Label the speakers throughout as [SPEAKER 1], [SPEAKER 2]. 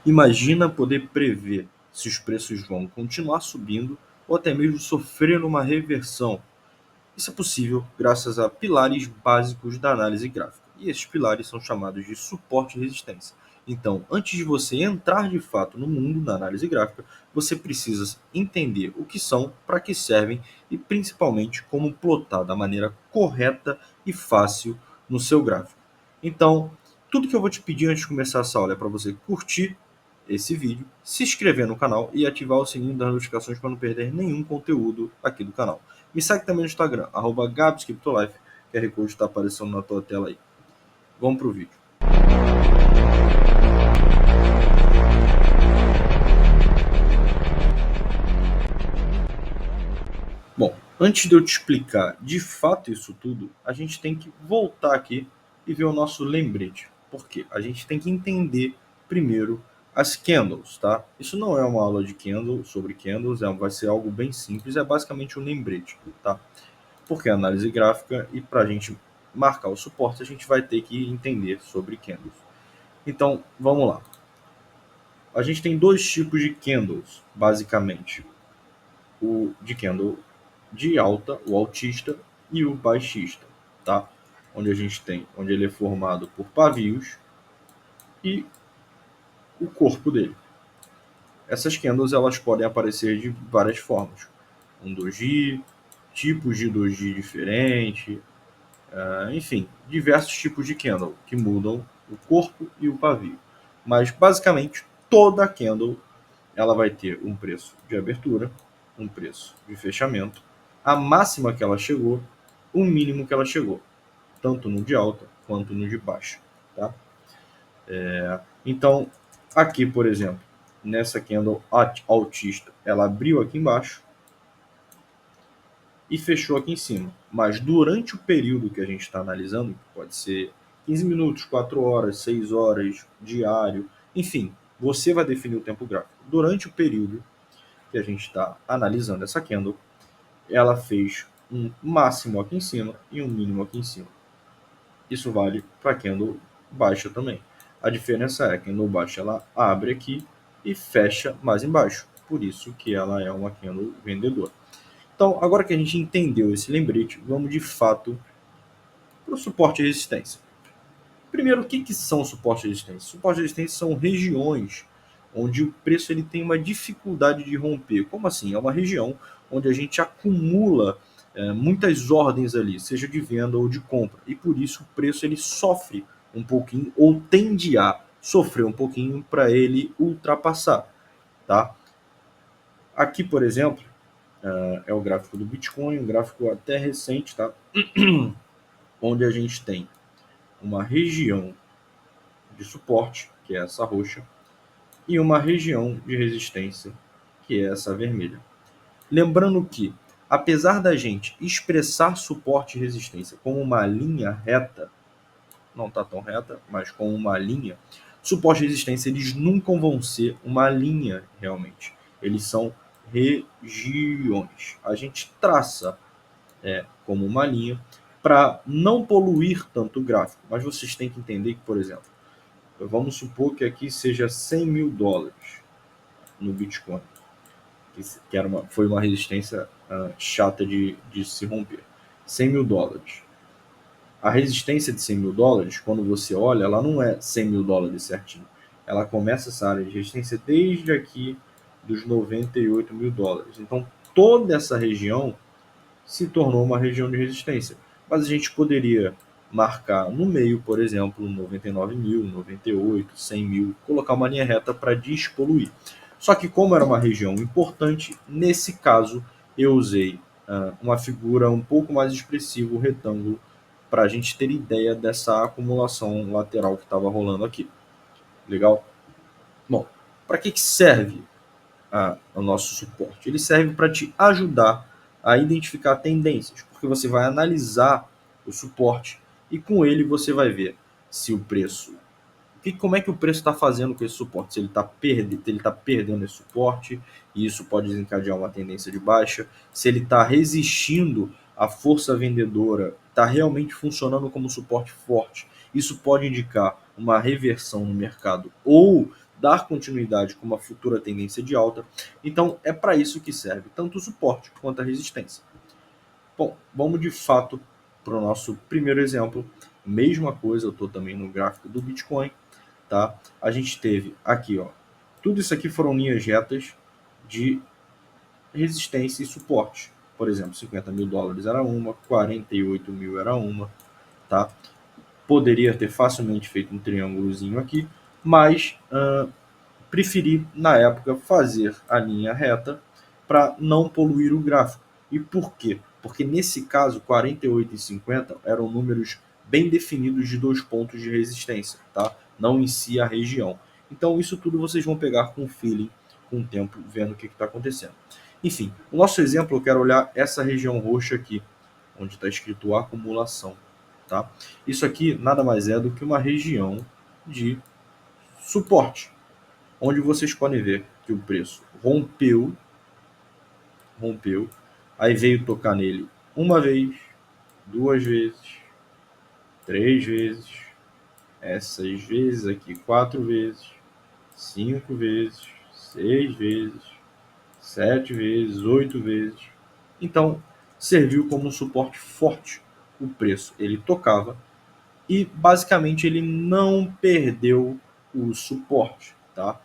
[SPEAKER 1] Imagina poder prever se os preços vão continuar subindo ou até mesmo sofrer uma reversão. Isso é possível graças a pilares básicos da análise gráfica. E esses pilares são chamados de suporte e resistência. Então, antes de você entrar de fato no mundo da análise gráfica, você precisa entender o que são, para que servem e principalmente como plotar da maneira correta e fácil no seu gráfico. Então, tudo que eu vou te pedir antes de começar essa aula é para você curtir esse vídeo, se inscrever no canal e ativar o sininho das notificações para não perder nenhum conteúdo aqui do canal. Me segue também no Instagram, @GabsCryptoLife, que QR Code está aparecendo na tua tela aí. Vamos para o vídeo. Bom, antes de eu te explicar de fato isso tudo, a gente tem que voltar aqui e ver o nosso lembrete. Por quê? A gente tem que entender primeiro as candles, tá? Isso não é uma aula de candle, sobre candles, vai ser algo bem simples, é basicamente um lembrete, tá? Porque é análise gráfica e para a gente marcar o suporte, a gente vai ter que entender sobre candles. Então, vamos lá. A gente tem dois tipos de candles, basicamente. O de candle de alta, o altista, e o baixista, tá? Onde ele é formado por pavios e o corpo dele. Essas candles elas podem aparecer de várias formas. Um doji, tipos de doji diferentes, enfim, diversos tipos de candle que mudam o corpo e o pavio. Mas basicamente toda candle ela vai ter um preço de abertura, um preço de fechamento, a máxima que ela chegou, o mínimo que ela chegou, tanto no de alta quanto no de baixa, tá? Então, aqui, por exemplo, nessa candle altista, ela abriu aqui embaixo e fechou aqui em cima. Mas durante o período que a gente está analisando, que pode ser 15 minutos, 4 horas, 6 horas, diário, enfim, você vai definir o tempo gráfico. Durante o período que a gente está analisando essa candle, ela fez um máximo aqui em cima e um mínimo aqui em cima. Isso vale para a candle baixa também. A diferença é que a candle baixa ela abre aqui e fecha mais embaixo. Por isso que ela é uma candle vendedora. Então, agora que a gente entendeu esse lembrete, vamos de fato para o suporte e resistência. Primeiro, o que são suporte e resistência? Suporte e resistência são regiões onde o preço ele tem uma dificuldade de romper. Como assim? É uma região onde a gente acumula muitas ordens ali, seja de venda ou de compra. E por isso o preço ele sofre um pouquinho ou tende a sofrer um pouquinho para ele ultrapassar. Tá? Aqui, por exemplo, é o gráfico do Bitcoin, um gráfico até recente, tá? Onde a gente tem uma região de suporte, que é essa roxa, e uma região de resistência, que é essa vermelha. Lembrando que, apesar da gente expressar suporte e resistência como uma linha reta, não está tão reta, mas como uma linha, suporte e resistência eles nunca vão ser uma linha realmente. Eles são regiões. A gente traça como uma linha para não poluir tanto o gráfico. Mas vocês têm que entender que, por exemplo, vamos supor que aqui seja 100 mil dólares no Bitcoin, que foi uma resistência chata de se romper. 100 mil dólares. A resistência de 100 mil dólares, quando você olha, ela não é 100 mil dólares certinho. Ela começa essa área de resistência desde aqui dos 98 mil dólares. Então, toda essa região se tornou uma região de resistência. Mas a gente poderia marcar no meio, por exemplo, 99 mil, 98, 100 mil, colocar uma linha reta para despoluir. Só que como era uma região importante, nesse caso eu usei uma figura um pouco mais expressiva, o retângulo, para a gente ter ideia dessa acumulação lateral que estava rolando aqui. Legal? Bom, para que serve o nosso suporte? Ele serve para te ajudar a identificar tendências, porque você vai analisar o suporte e com ele você vai ver se o preço, como é que o preço está fazendo com esse suporte, se ele está perdendo esse suporte, e isso pode desencadear uma tendência de baixa, se ele está resistindo à força vendedora, está realmente funcionando como suporte forte, isso pode indicar uma reversão no mercado, ou dar continuidade com uma futura tendência de alta. Então, é para isso que serve tanto o suporte quanto a resistência. Bom, vamos de fato para o nosso primeiro exemplo. Mesma coisa, eu estou também no gráfico do Bitcoin, tá? A gente teve aqui, ó, tudo isso aqui foram linhas retas de resistência e suporte. Por exemplo, 50 mil dólares era uma, 48 mil era uma, tá? Poderia ter facilmente feito um triângulozinho aqui, mas preferi, na época, fazer a linha reta para não poluir o gráfico. E por quê? Porque nesse caso, 48 e 50 eram números bem definidos de 2 pontos de resistência, tá? Não em si a região. Então isso tudo vocês vão pegar com feeling, com o tempo, vendo o que está acontecendo. Enfim, no nosso exemplo eu quero olhar essa região roxa aqui, onde está escrito acumulação, tá? Isso aqui nada mais é do que uma região de suporte, onde vocês podem ver que o preço rompeu, aí veio tocar nele uma vez, duas vezes, três vezes, essas vezes aqui 4 vezes, 5 vezes, 6 vezes, 7 vezes, 8 vezes. Então, serviu como um suporte forte. O preço ele tocava e basicamente ele não perdeu o suporte, tá?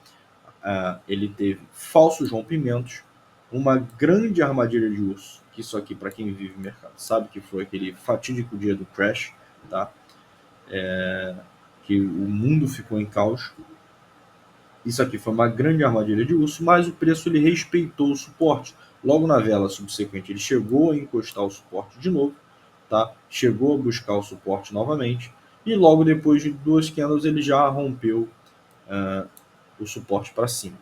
[SPEAKER 1] Ele teve falsos rompimentos, uma grande armadilha de urso, que isso aqui para quem vive o mercado sabe que foi aquele fatídico dia do crash, tá? Que o mundo ficou em caos. Isso aqui foi uma grande armadilha de urso, mas o preço ele respeitou o suporte. Logo na vela subsequente ele chegou a encostar o suporte de novo, tá? Chegou a buscar o suporte novamente e logo depois de 2 candles ele já rompeu o suporte para cima.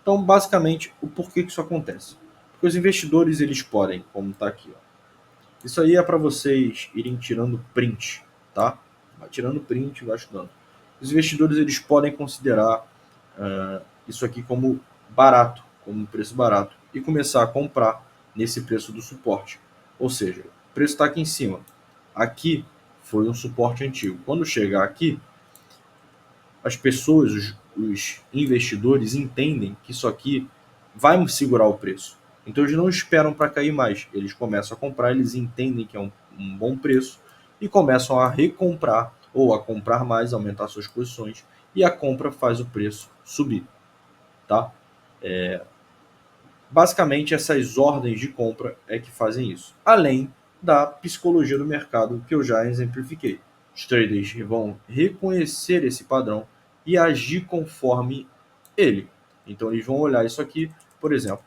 [SPEAKER 1] Então, basicamente, o porquê que isso acontece? Porque os investidores eles podem, como está aqui, ó. Isso aí é para vocês irem tirando print, tá? Vai tirando print, vai estudando. Os investidores eles podem considerar isso aqui como barato, como um preço barato, e começar a comprar nesse preço do suporte. Ou seja, o preço está aqui em cima. Aqui foi um suporte antigo. Quando chegar aqui, as pessoas, os investidores entendem que isso aqui vai segurar o preço. Então eles não esperam para cair mais. Eles começam a comprar, eles entendem que é um bom preço e começam a recomprar ou a comprar mais, aumentar suas posições e a compra faz o preço subir, tá? Basicamente essas ordens de compra é que fazem isso. Além da psicologia do mercado que eu já exemplifiquei. Os traders vão reconhecer esse padrão e agir conforme ele. Então eles vão olhar isso aqui, por exemplo,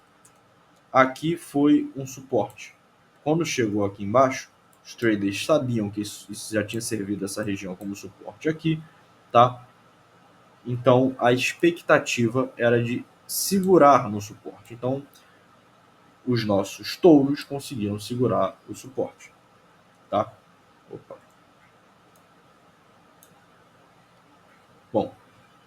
[SPEAKER 1] aqui foi um suporte. Quando chegou aqui embaixo, os traders sabiam que isso já tinha servido essa região como suporte aqui, tá? Então a expectativa era de segurar no suporte. Então os nossos touros conseguiram segurar o suporte, tá? Opa. Bom,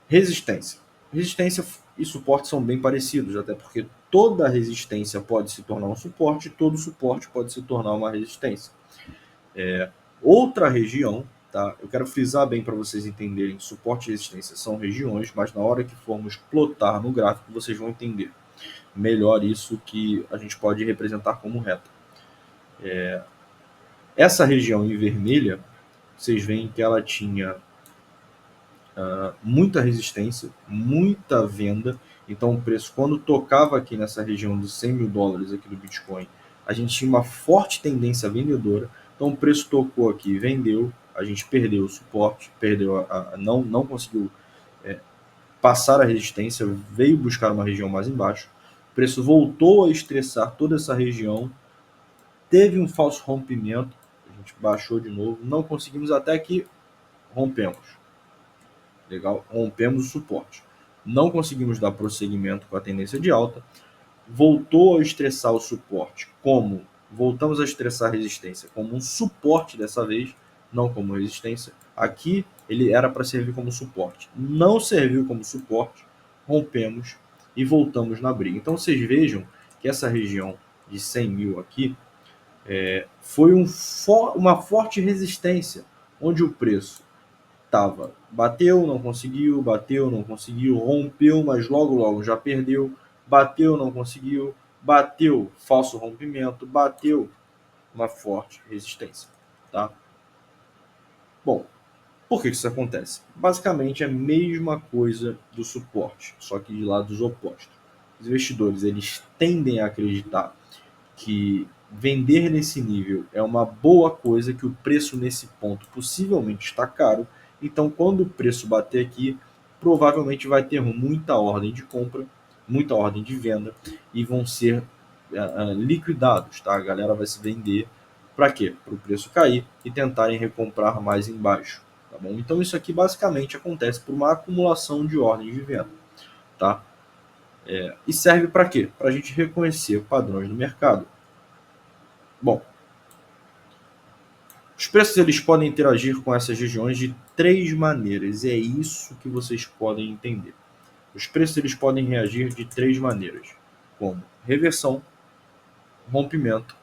[SPEAKER 1] resistência. Resistência e suporte são bem parecidos, até porque toda resistência pode se tornar um suporte, todo suporte pode se tornar uma resistência. Outra região, tá? Eu quero frisar bem para vocês entenderem, suporte e resistência são regiões, mas na hora que formos plotar no gráfico, vocês vão entender melhor isso que a gente pode representar como reta. Essa região em vermelha, vocês veem que ela tinha muita resistência, muita venda. Então o preço, quando tocava aqui nessa região dos 100 mil dólares aqui do Bitcoin, a gente tinha uma forte tendência vendedora. Então o preço tocou aqui, vendeu, a gente perdeu o suporte, perdeu não conseguiu passar a resistência, veio buscar uma região mais embaixo. O preço voltou a estressar toda essa região, teve um falso rompimento, a gente baixou de novo, não conseguimos até que rompemos. Legal, rompemos o suporte. Não conseguimos dar prosseguimento com a tendência de alta. Voltou a estressar o suporte como voltamos a estressar a resistência como um suporte dessa vez, não como resistência. Aqui ele era para servir como suporte. Não serviu como suporte, rompemos e voltamos na briga. Então vocês vejam que essa região de 100 mil aqui foi uma forte resistência, onde o preço tava, bateu, não conseguiu, rompeu, mas logo já perdeu, bateu, não conseguiu, bateu, falso rompimento, bateu, uma forte resistência, tá? Bom, por que isso acontece? Basicamente é a mesma coisa do suporte, só que de lados opostos. Os investidores, eles tendem a acreditar que vender nesse nível é uma boa coisa, que o preço nesse ponto possivelmente está caro. Então, quando o preço bater aqui, provavelmente vai ter muita ordem de compra, muita ordem de venda e vão ser liquidados, tá? A galera vai se vender para quê? Para o preço cair e tentarem recomprar mais embaixo, tá bom? Então, isso aqui basicamente acontece por uma acumulação de ordens de venda, tá? E serve para quê? Para a gente reconhecer padrões no mercado. Bom, os preços eles podem interagir com essas regiões de três maneiras, e é isso que vocês podem entender. Os preços eles podem reagir de três maneiras, como reversão, rompimento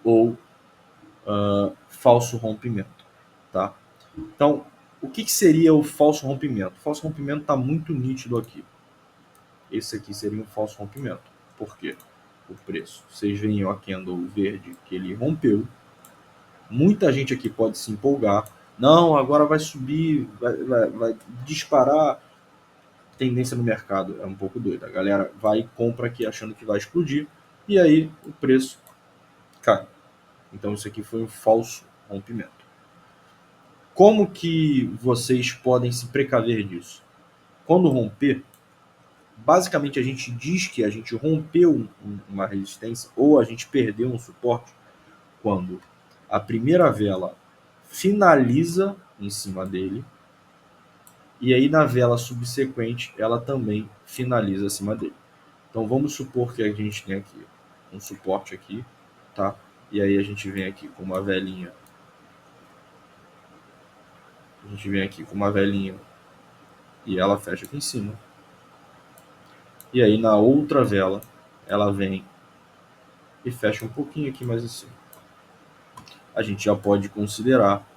[SPEAKER 1] ou falso rompimento, tá? Então, o que seria o falso rompimento? O falso rompimento está muito nítido aqui. Esse aqui seria um falso rompimento. Por quê? O preço. Vocês veem o candle verde que ele rompeu. Muita gente aqui pode se empolgar. Não, agora vai subir, vai disparar. Tendência no mercado é um pouco doida. A galera vai e compra aqui achando que vai explodir. E aí o preço cai. Então isso aqui foi um falso rompimento. Como que vocês podem se precaver disso? Quando romper, basicamente a gente diz que a gente rompeu uma resistência ou a gente perdeu um suporte quando a primeira vela finaliza em cima dele e aí na vela subsequente ela também finaliza acima dele. Então vamos supor que a gente tem aqui um suporte aqui, tá? E aí a gente vem aqui com uma velinha. A gente vem aqui com uma velinha e ela fecha aqui em cima. E aí na outra vela ela vem e fecha um pouquinho aqui mais em cima. A gente já pode considerar,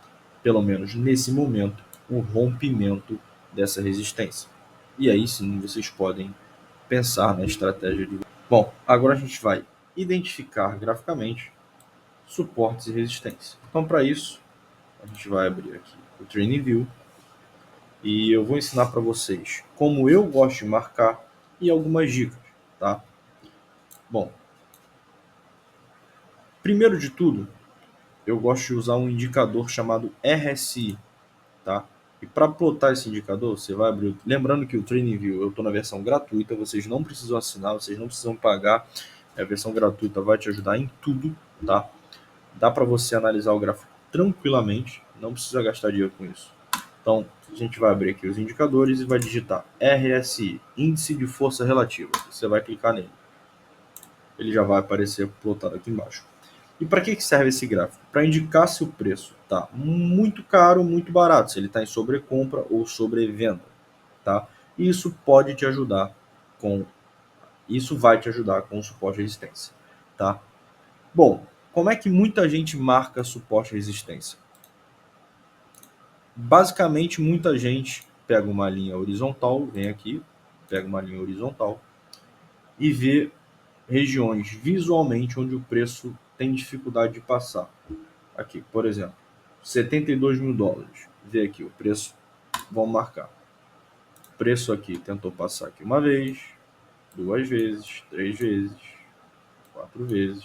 [SPEAKER 1] pelo menos nesse momento, um rompimento dessa resistência. E aí sim vocês podem pensar na estratégia de... Bom, agora a gente vai identificar graficamente suportes e resistência. Então, para isso, a gente vai abrir aqui o TradingView e eu vou ensinar para vocês como eu gosto de marcar e algumas dicas, tá? Bom, primeiro de tudo, eu gosto de usar um indicador chamado RSI, tá? E para plotar esse indicador, você vai abrir... Lembrando que o TradingView eu estou na versão gratuita, vocês não precisam assinar, vocês não precisam pagar. A versão gratuita vai te ajudar em tudo, tá? Dá para você analisar o gráfico tranquilamente, não precisa gastar dinheiro com isso. Então, a gente vai abrir aqui os indicadores e vai digitar RSI, Índice de Força Relativa. Você vai clicar nele. Ele já vai aparecer plotado aqui embaixo. E para que serve esse gráfico? Para indicar se o preço está muito caro, muito barato, se ele está em sobrecompra ou sobrevenda, tá? E isso pode te ajudar com... Isso vai te ajudar com o suporte e resistência, tá? Bom, como é que muita gente marca suporte e resistência? Basicamente, muita gente pega uma linha horizontal, vem aqui, pega uma linha horizontal e vê regiões visualmente onde o preço tem dificuldade de passar. Aqui, por exemplo, 72 mil dólares. Vê aqui o preço, vamos marcar. O preço aqui tentou passar aqui uma vez, duas vezes, três vezes, quatro vezes,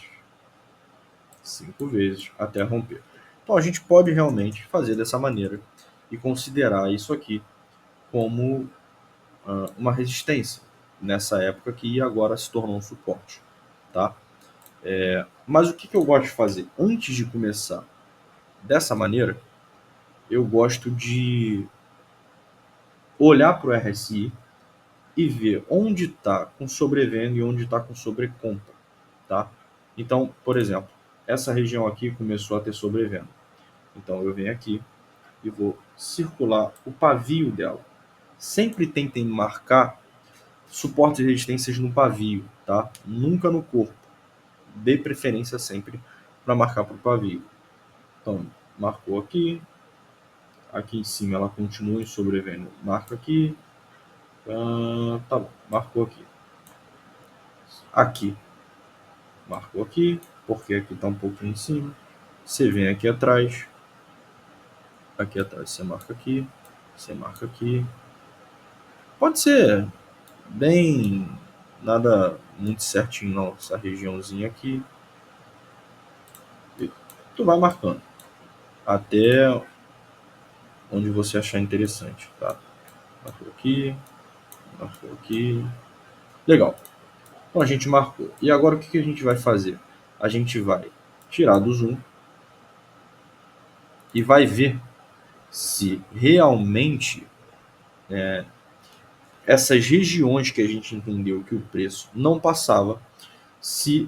[SPEAKER 1] 5 vezes, até romper. Então a gente pode realmente fazer dessa maneira e considerar isso aqui como uma resistência nessa época que agora se tornou um suporte, tá? Mas o que eu gosto de fazer antes de começar dessa maneira? Eu gosto de olhar para o RSI e ver onde está com sobrevenda e onde está com sobrecompra, tá? Então, por exemplo, essa região aqui começou a ter sobrevenda. Então eu venho aqui e vou circular o pavio dela. Sempre tentem marcar suportes e resistências no pavio, tá? Nunca no corpo. Dê preferência sempre para marcar para o pavio. Então, marcou aqui, Aqui em cima ela continua sobrevivendo. Marca aqui. Tá bom, marcou aqui. Aqui. Marcou aqui, porque aqui está um pouquinho em cima. Você vem aqui atrás. Aqui atrás você marca aqui. Você marca aqui. Pode ser bem... Nada muito certinho não. Essa regiãozinha aqui. E tu vai marcando. Até onde você achar interessante, tá? Marcou aqui. Marcou aqui. Legal. Então a gente marcou. E agora o que a gente vai fazer? A gente vai tirar do zoom e vai ver se realmente essas regiões que a gente entendeu que o preço não passava, se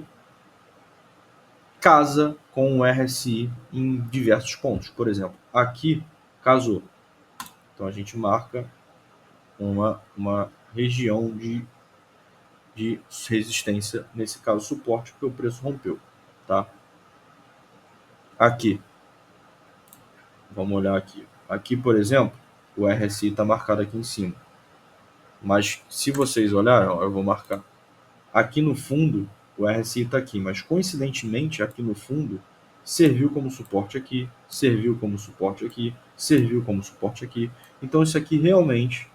[SPEAKER 1] casa com o RSI em diversos pontos. Por exemplo, aqui casou. Então a gente marca uma região de resistência, nesse caso suporte, porque o preço rompeu. Tá? Aqui, vamos olhar aqui. Aqui, por exemplo, o RSI está marcado aqui em cima. Mas se vocês olharem, ó, eu vou marcar. Aqui no fundo, o RSI está aqui, mas coincidentemente, aqui no fundo, serviu como suporte aqui, serviu como suporte aqui, serviu como suporte aqui. Então isso aqui realmente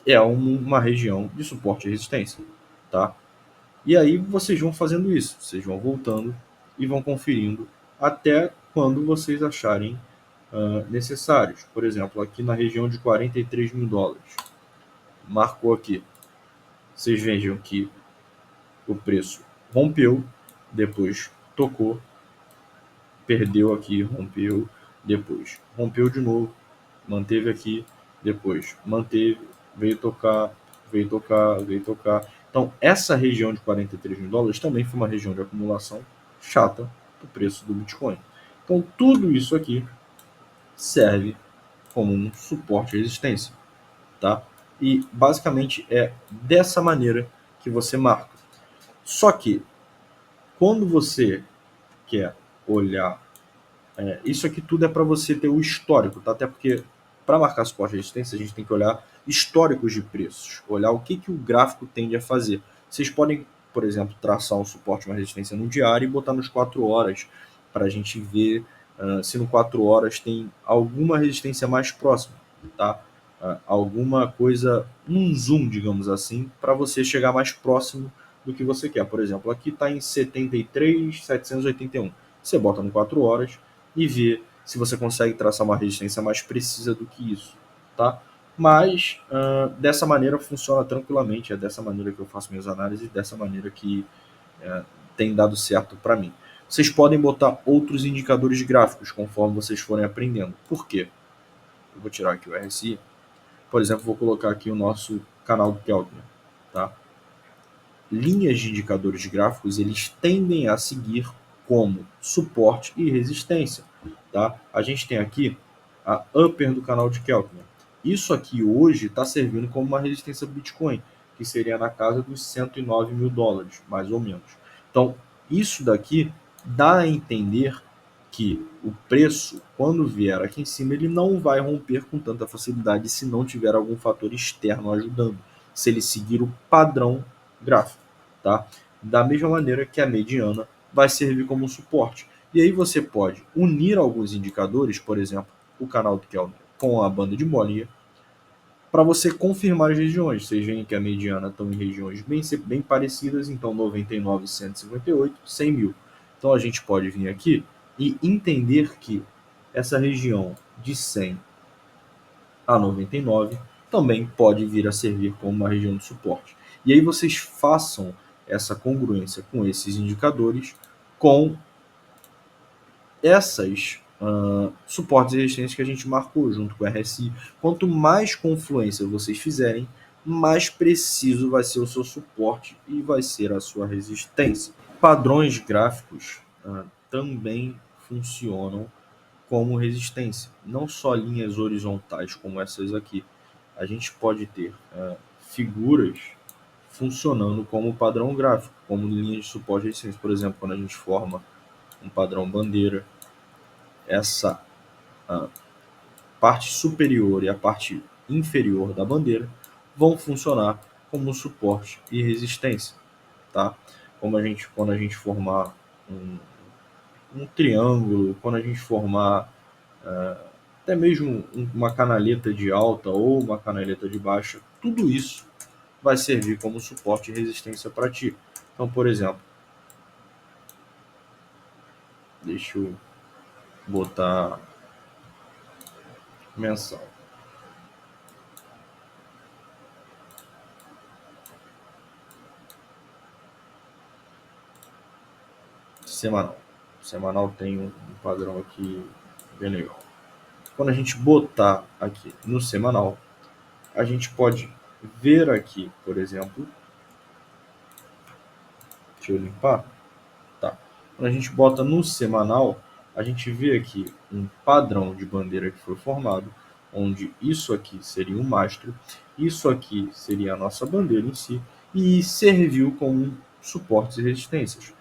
[SPEAKER 1] é uma região de suporte e resistência. Tá? E aí vocês vão fazendo isso, vocês vão voltando e vão conferindo até quando vocês acharem necessários. Por exemplo, aqui na região de 43 mil dólares. Marcou aqui. Vocês vejam que o preço rompeu, depois tocou, perdeu aqui, rompeu, depois rompeu de novo, manteve aqui, depois manteve, veio tocar, veio tocar, veio tocar. Então, essa região de 43 mil dólares também foi uma região de acumulação chata do preço do Bitcoin. Então, tudo isso aqui serve como um suporte e resistência, tá? E basicamente é dessa maneira que você marca. Só que quando você quer olhar, isso aqui tudo é para você ter o histórico, tá? Até porque para marcar suporte e resistência a gente tem que olhar históricos de preços, olhar o que o gráfico tende a fazer. Vocês podem, por exemplo, traçar um suporte e uma resistência no diário e botar nos 4 horas para a gente ver se no 4 horas tem alguma resistência mais próxima, tá? Alguma coisa, um zoom, digamos assim, para você chegar mais próximo do que você quer. Por exemplo, aqui está em 73.781. Você bota no 4 horas e vê se você consegue traçar uma resistência mais precisa do que isso, tá? Mas dessa maneira funciona tranquilamente, é dessa maneira que eu faço minhas análises, dessa maneira que tem dado certo para mim. Vocês podem botar outros indicadores gráficos conforme vocês forem aprendendo. Por quê? Eu vou tirar aqui o RSI. Por exemplo, vou colocar aqui o nosso canal do Keltner, tá? Linhas de indicadores gráficos, eles tendem a seguir como suporte e resistência, tá? A gente tem aqui a upper do canal de Keltner. Isso aqui hoje está servindo como uma resistência do Bitcoin, que seria na casa dos 109 mil dólares, mais ou menos. Então, isso daqui dá a entender que o preço, quando vier aqui em cima, ele não vai romper com tanta facilidade se não tiver algum fator externo ajudando, se ele seguir o padrão gráfico, tá? Da mesma maneira que a mediana vai servir como suporte. E aí você pode unir alguns indicadores, por exemplo, o canal do Keltner com a banda de Bollinger, para você confirmar as regiões. Vocês veem que a mediana estão em regiões bem parecidas, então 99, 158, 100 mil. Então a gente pode vir aqui e entender que essa região de 100 a 99 também pode vir a servir como uma região de suporte. E aí vocês façam essa congruência com esses indicadores, com essas suportes e resistências que a gente marcou junto com o RSI. Quanto mais confluência vocês fizerem, mais preciso vai ser o seu suporte e vai ser a sua resistência. Padrões gráficos também funcionam como resistência, não só linhas horizontais como essas aqui. A gente pode ter figuras funcionando como padrão gráfico, como linhas de suporte e resistência. Por exemplo, quando a gente forma um padrão bandeira, essa parte superior e a parte inferior da bandeira vão funcionar como suporte e resistência, tá? Quando a gente formar um triângulo, quando a gente formar até mesmo uma canaleta de alta ou uma canaleta de baixa, tudo isso vai servir como suporte e resistência para ti. Então, por exemplo, deixa eu botar mensal. Semanal. Semanal tem um padrão aqui bem legal. Quando a gente botar aqui no semanal, a gente pode ver aqui, por exemplo, deixa eu limpar. Tá. Quando a gente bota no semanal, a gente vê aqui um padrão de bandeira que foi formado, onde isso aqui seria um mastro, isso aqui seria a nossa bandeira em si, e serviu como suportes e resistências,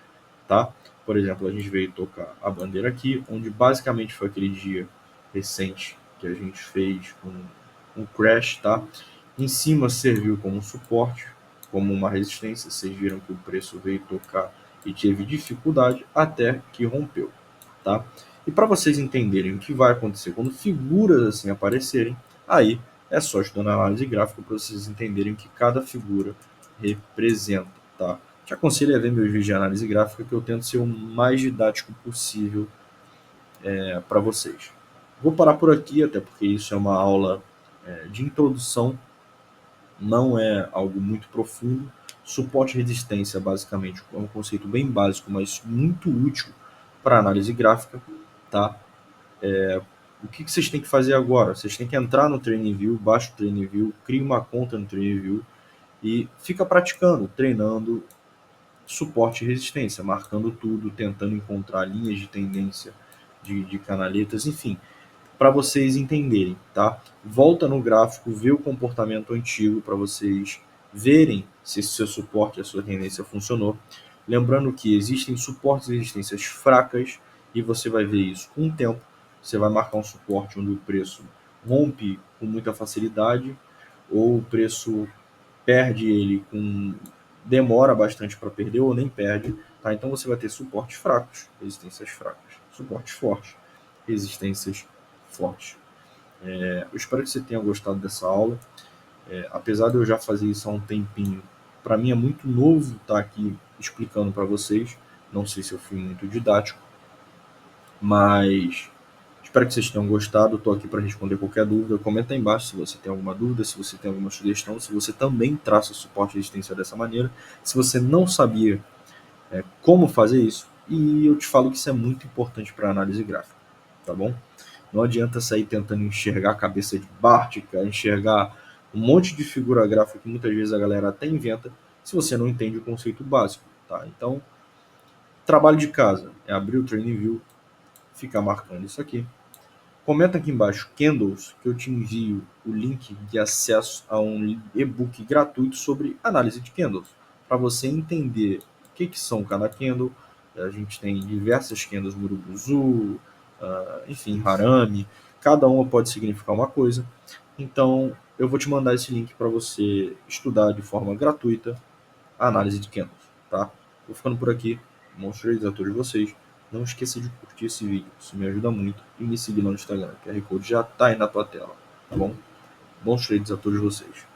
[SPEAKER 1] tá? Por exemplo, a gente veio tocar a bandeira aqui, onde basicamente foi aquele dia recente que a gente fez um crash, tá? Em cima serviu como suporte, como uma resistência. Vocês viram que o preço veio tocar e teve dificuldade até que rompeu, tá? E para vocês entenderem o que vai acontecer quando figuras assim aparecerem, aí é só estudando análise gráfica para vocês entenderem o que cada figura representa, tá? Te aconselho a ver meus vídeos de análise gráfica, que eu tento ser o mais didático possível para vocês. Vou parar por aqui, até porque isso é uma aula de introdução, não é algo muito profundo. Suporte e resistência, basicamente, é um conceito bem básico, mas muito útil para análise gráfica, tá? O que vocês têm que fazer agora? Vocês têm que entrar no TradingView, baixa o TradingView, cria uma conta no TradingView e fica praticando, treinando suporte e resistência, marcando tudo, tentando encontrar linhas de tendência de canaletas, enfim, para vocês entenderem, tá? Volta no gráfico, vê o comportamento antigo para vocês verem se esse seu suporte, a sua tendência funcionou. Lembrando que existem suportes e resistências fracas e você vai ver isso com o tempo. Você vai marcar um suporte onde o preço rompe com muita facilidade ou o preço perde ele com demora bastante para perder ou nem perde, tá? Então você vai ter suportes fracos, resistências fracas, suportes fortes, resistências fortes. Eu espero que você tenha gostado dessa aula. Apesar de eu já fazer isso há um tempinho, para mim é muito novo estar aqui explicando para vocês. Não sei se eu fui muito didático, mas espero que vocês tenham gostado. Estou aqui para responder qualquer dúvida. Comenta aí embaixo se você tem alguma dúvida, se você tem alguma sugestão, se você também traça suporte e resistência dessa maneira, se você não sabia como fazer isso. E eu te falo que isso é muito importante para análise gráfica, tá bom? Não adianta sair tentando enxergar a cabeça de Bartica, enxergar um monte de figura gráfica que muitas vezes a galera até inventa, se você não entende o conceito básico, tá? Então, trabalho de casa é abrir o TradingView, ficar marcando isso aqui. Comenta aqui embaixo candles, que eu te envio o link de acesso a um e-book gratuito sobre análise de candles, para você entender o que são cada candle. A gente tem diversas candles Murubuzu, enfim, Harami, cada uma pode significar uma coisa. Então, eu vou te mandar esse link para você estudar de forma gratuita a análise de candles, tá? Vou ficando por aqui. Bons trades a todos vocês. Não esqueça de curtir esse vídeo, isso me ajuda muito. E me seguir lá no Instagram, o QR Code já está aí na tua tela, tá bom? Bons trades a todos vocês.